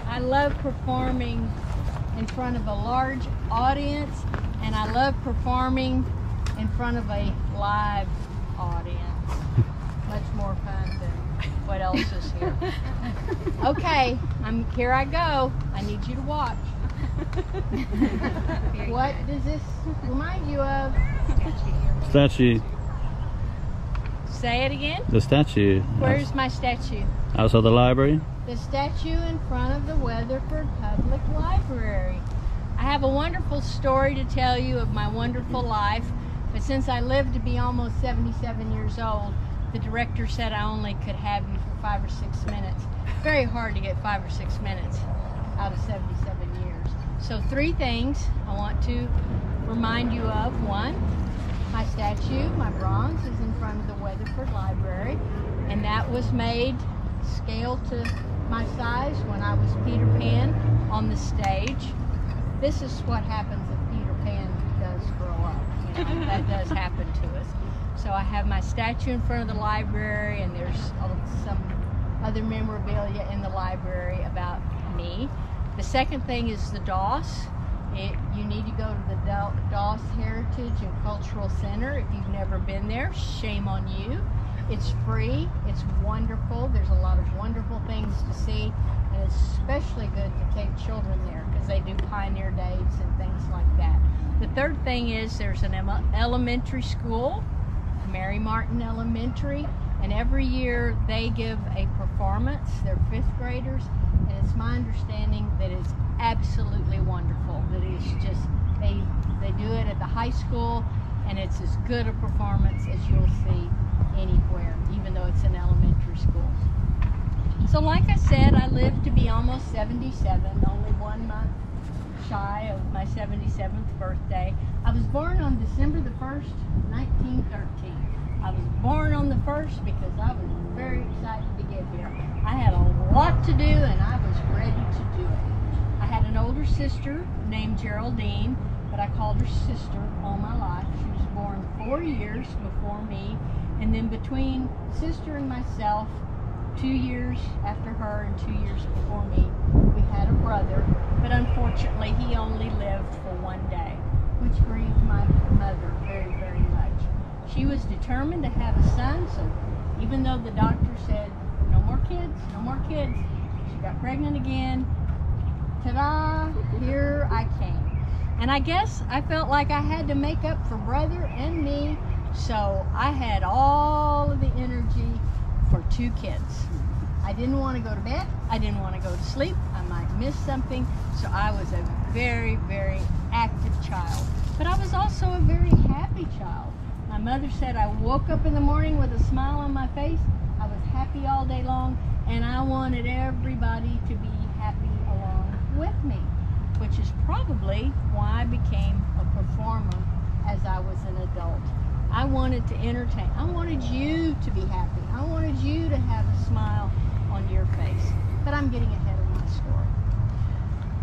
I love performing in front of a large audience, and I love performing in front of a live audience. Much more fun than what else is here. Okay, here I go. I need you to watch. What does this remind you of? Statue. Say it again. The statue. Where's my statue? Outside the library. The statue in front of the Weatherford Public Library. I have a wonderful story to tell you of my wonderful life, but since I lived to be almost 77 years old, the director said I only could have you for 5 or 6 minutes. Very hard to get 5 or 6 minutes out of 77 years. So 3 things I want to remind you of. 1, my statue, my bronze, is in front of the Weatherford Library, and that was made scale to my size when I was Peter Pan on the stage. This is what happens if Peter Pan does grow up. You know, that does happen to us. So I have my statue in front of the library, and there's some other memorabilia in the library about me. The second thing is the DOS. You need to go to the DOS Heritage and Cultural Center. If you've never been there, shame on you. It's free, it's wonderful, there's a lot of wonderful things to see, and it's especially good to take children there because they do pioneer days and things like that. The third thing is there's an elementary school, Mary Martin Elementary, and every year they give a performance. They're 5th graders, and it's my understanding that it's absolutely wonderful. That it's just, they do it at the high school, and it's as good a performance as you'll see anywhere, even though it's an elementary school. So like I said, I lived to be almost 77, only 1 month shy of my 77th birthday. I was born on December the 1st, 1913. I was born on the 1st because I was very excited to get here. I had a lot to do, and I was ready to do it. I had an older sister named Geraldine, but I called her sister all my life. She was born 4 years before me. And then between sister and myself, 2 years after her and 2 years before me, we had a brother, but unfortunately he only lived for 1 day, which grieved my mother very, very much. She was determined to have a son, so even though the doctor said, no more kids, no more kids, she got pregnant again. Ta-da, here I came. And I guess I felt like I had to make up for brother and me. So I had all of the energy for 2 kids. I didn't want to go to bed. I didn't want to go to sleep. I might miss something. So I was a very, very active child. But I was also a very happy child. My mother said I woke up in the morning with a smile on my face. I was happy all day long, and I wanted everybody to be happy along with me, which is probably why I became a performer as I was an adult. I wanted to entertain. I wanted you to be happy. I wanted you to have a smile on your face. But I'm getting ahead of my story.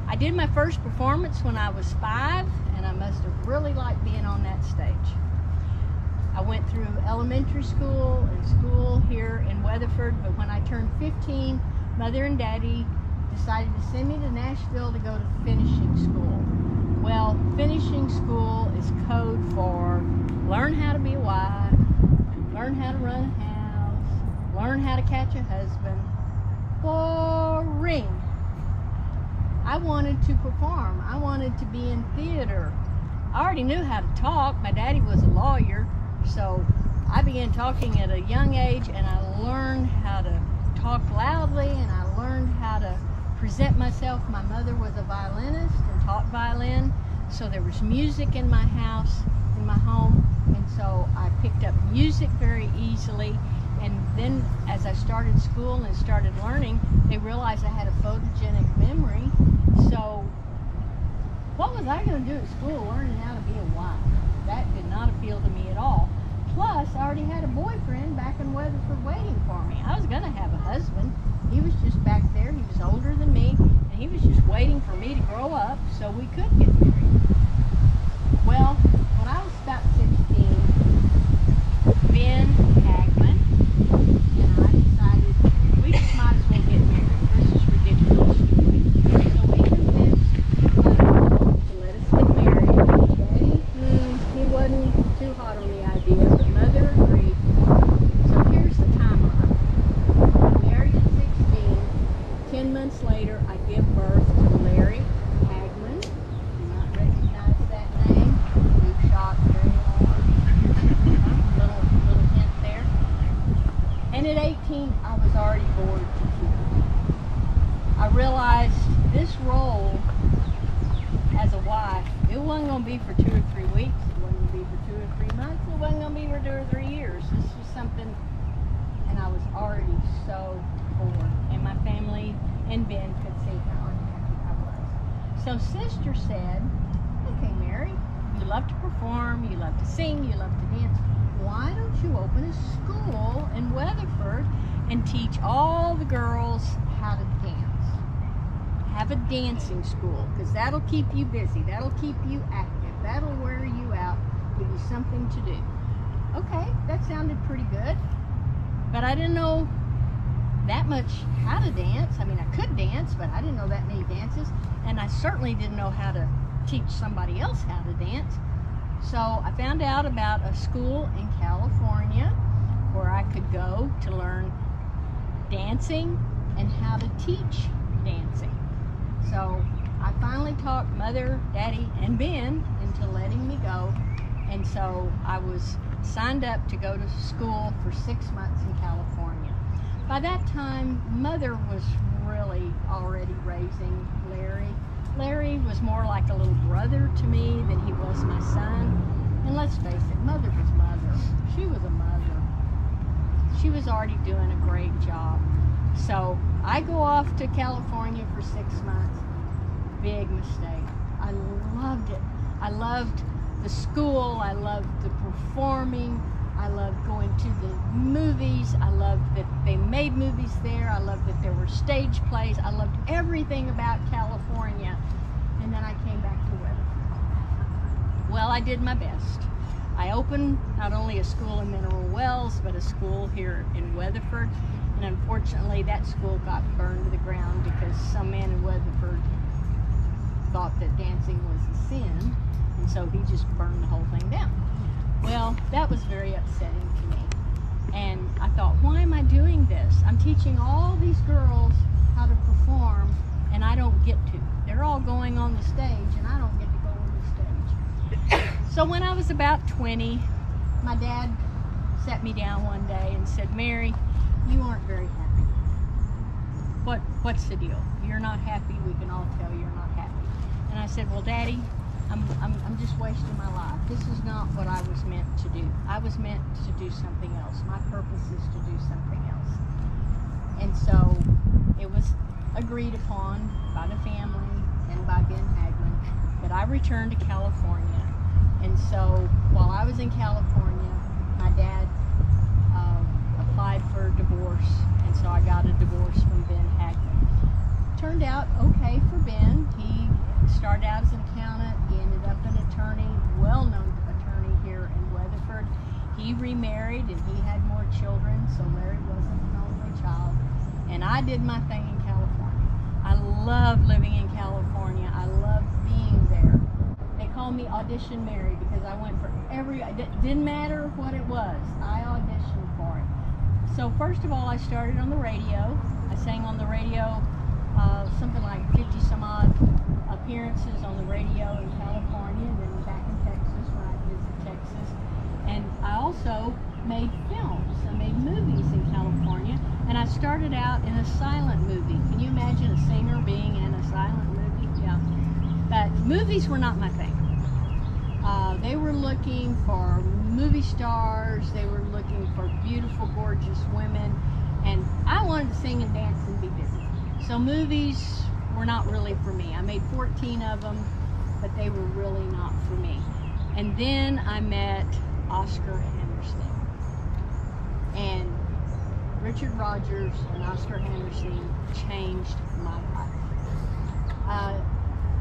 I did my first performance when I was 5, and I must have really liked being on that stage. I went through elementary school and school here in Weatherford, but when I turned 15, Mother and Daddy decided to send me to Nashville to go to finishing school. Well, finishing school is code for learn how to be a wife, learn how to run a house, learn how to catch a husband. Boring. I wanted to perform. I wanted to be in theater. I already knew how to talk. My daddy was a lawyer, so I began talking at a young age, and I learned how to talk loudly, and I learned how to present myself. My mother was a violinist and taught violin, so there was music in my house, in my home, and so I picked up music very easily. And then as I started school and started learning, they realized I had a photogenic memory. So what was I going to do at school learning how to be a wife? That did not appeal to me at all. Plus, I already had a boyfriend back in Weatherford waiting for me. I was going to have a husband. He was just back there. He was older than me, and he was just waiting for me to grow up so we could get married. Well, when I was about 16, Ben Hagman and I decided we just might as well get married. This is ridiculous. So we convinced to let us get married. Daddy, he wasn't too hot on the idea, but Mother agreed. So here's the timeline. I'm married at 16. 10 months later, I give birth to Larry Hagman. Do not recognize that name. Blue shot, very large. Little hint there. And at 18, I was already bored to tears. I realized this role as a wife, it wasn't going to be for 2 or 3 weeks. It wasn't going to be for 2 or 3 months. It wasn't going to be for 2 or 3 years. This was something, and I was already so bored. And my family and Ben could see how unhappy I was. So Sister said, okay, Mary, you love to perform, you love to sing, you love to dance. Why don't you open a school in Weatherford and teach all the girls how to dance? Have a dancing school, because that'll keep you busy, that'll keep you active, that'll wear you out, give you something to do. Okay, that sounded pretty good, but I didn't know that much how to dance. I mean, I could dance, but I didn't know that many dances, and I certainly didn't know how to teach somebody else how to dance. So I found out about a school in California where I could go to learn dancing and how to teach dancing. So I finally talked Mother, Daddy, and Ben into letting me go, and so I was signed up to go to school for 6 months in California. By that time, Mother was really already raising Larry. Larry was more like a little brother to me than he was my son. And let's face it, Mother was Mother. She was a mother. She was already doing a great job. So I go off to California for 6 months. Big mistake. I loved it. I loved the school. I loved the performing. I loved going to the movies. I loved that they made movies there. I loved that there were stage plays. I loved everything about California. And then I came back to Weatherford. Well, I did my best. I opened not only a school in Mineral Wells, but a school here in Weatherford. And unfortunately, that school got burned to the ground because some man in Weatherford thought that dancing was a sin. And so he just burned the whole thing down. Well, that was very upsetting to me. And I thought, why am I doing this? I'm teaching all these girls how to perform, and I don't get to. They're all going on the stage, and I don't get to go on the stage. So when I was about 20, my dad sat me down one day and said, Mary, you aren't very happy. What's the deal? You're not happy. We can all tell you're not happy. And I said, well, Daddy, I'm just wasting my life. This is not what I was meant to do. I was meant to do something else. My purpose is to do something else. And so it was agreed upon by the family and by Ben Hagman that I returned to California. And so while I was in California, my dad applied for a divorce, and so I got a divorce from Ben Hagman. Turned out okay for Ben. He started out as an accountant. He ended up an attorney, well-known attorney here in Weatherford. He remarried and he had more children, so Larry wasn't an only child. And I did my thing in California. I love living in California. I love being there. They call me Audition Mary because I went for it didn't matter what it was. I auditioned for it. So first of all, I started on the radio. I sang on the radio something like 50 some odd appearances on the radio in California, and then back in Texas when I visited Texas. And I also made films. I made movies in California, and I started out in a silent movie. Can you imagine a singer being in a silent movie? Yeah. But movies were not my thing. They were looking for movie stars. They were looking for beautiful, gorgeous women, and I wanted to sing and dance and be busy. So movies were not really for me. I made 14 of them, but they were really not for me. And then I met Oscar Henderson. And Richard Rogers and Oscar Hammerstein changed my life.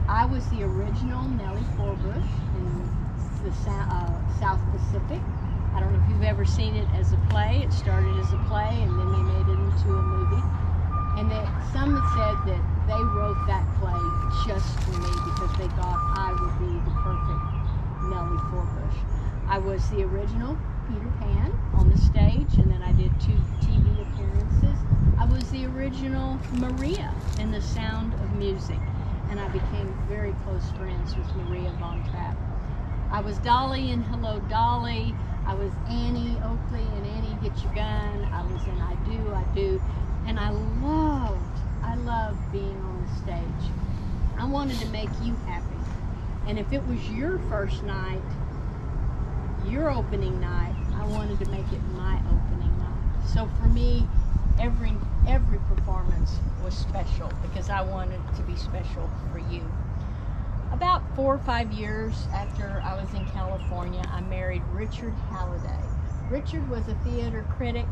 I was the original Nellie Forbush in the South Pacific. I don't know if you've ever seen it as a play. It started as a play and then they made it into a movie. And that some have said that they wrote that play just for me because they thought I would be the perfect Nellie Forbush. I was the original Peter Pan on the stage, and then I did 2 TV appearances. I was the original Maria in The Sound of Music, and I became very close friends with Maria Von Trapp. I was Dolly in Hello Dolly. I was Annie Oakley in Annie Get Your Gun. I was in I Do, and I loved being on the stage. I wanted to make you happy, and if it was your first night, your opening night, I wanted to make it my opening night. So for me, every performance was special because I wanted it to be special for you. About 4 or 5 years after I was in California, I married Richard Halliday. Richard was a theater critic,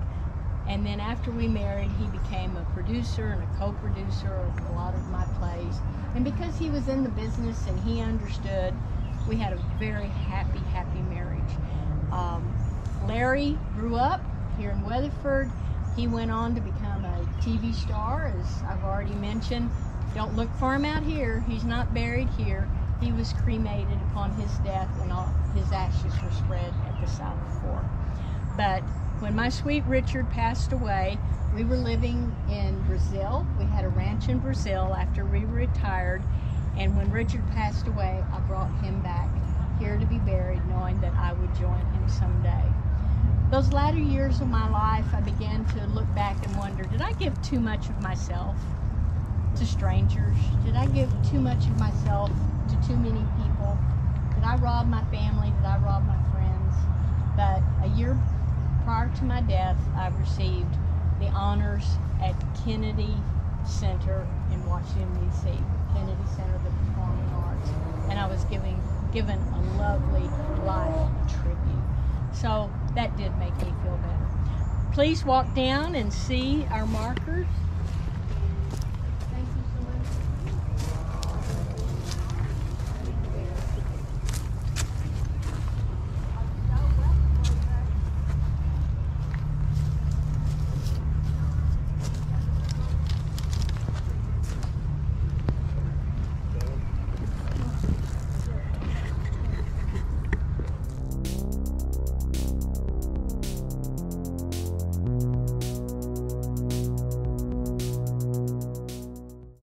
and then after we married, he became a producer and a co-producer of a lot of my plays. And because he was in the business and he understood, we had a very happy marriage. Larry grew up here in Weatherford. He went on to become a TV star, as I've already mentioned. Don't look for him out here. He's not buried here. He was cremated upon his death, and all his ashes were spread at the South Fork. But when my sweet Richard passed away, we were living in Brazil. We had a ranch in Brazil after we retired, and when Richard passed away, I brought him back here to be buried, knowing that I would join him someday. Those latter years of my life, I began to look back and wonder, did I give too much of myself to strangers? Did I give too much of myself to too many people? Did I rob my family? Did I rob my friends? But a year prior to my death, I received the honors at Kennedy Center in Washington, D.C., Kennedy Center of the Performing Arts, and I was given a lovely life tribute. So that did make me feel better. Please walk down and see our markers.